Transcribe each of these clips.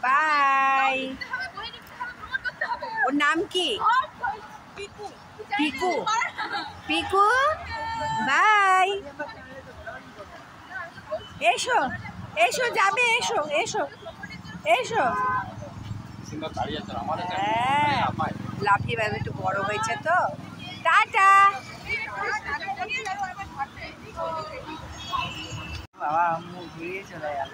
By. ওর নাম কি? Piku. Piku by. এসো এসো, যাবে, এসো এসো এসো। লাফিয়ে বাবা একটু বড় হয়েছে তো। টাটা। বাবা মুখ ঘুরিয়ে চলে গেল।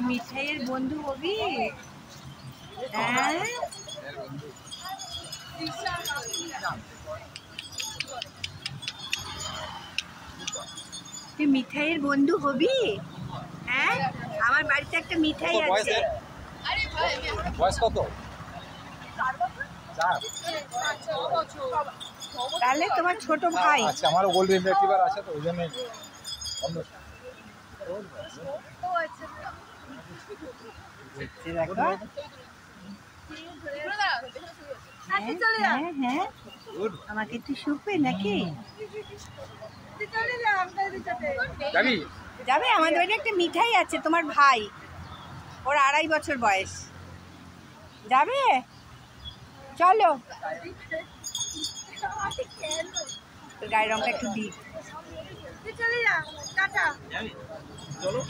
মিঠাইয়ের বন্ধু হবি? হ্যাঁ, তুই মিঠাইয়ের বন্ধু হবি? হ্যাঁ, আমার বাড়িতে একটা মিঠাই আছে। বয়স কত? তাহলে তোমার ছোট ভাই। আচ্ছা, আমারও গোল্ডেন রিট্রিভার আছে তো, ওই জন্য হ্যাঁ, আমাকে একটু শুকবে নাকি? যাবে, আমাদের বাড়িতে একটা মিঠাই আছে, তোমার ভাই, ওর 2.5 বছর বয়স। যাবে, চলো। গায়ের রংটা একটু দিই। চলো।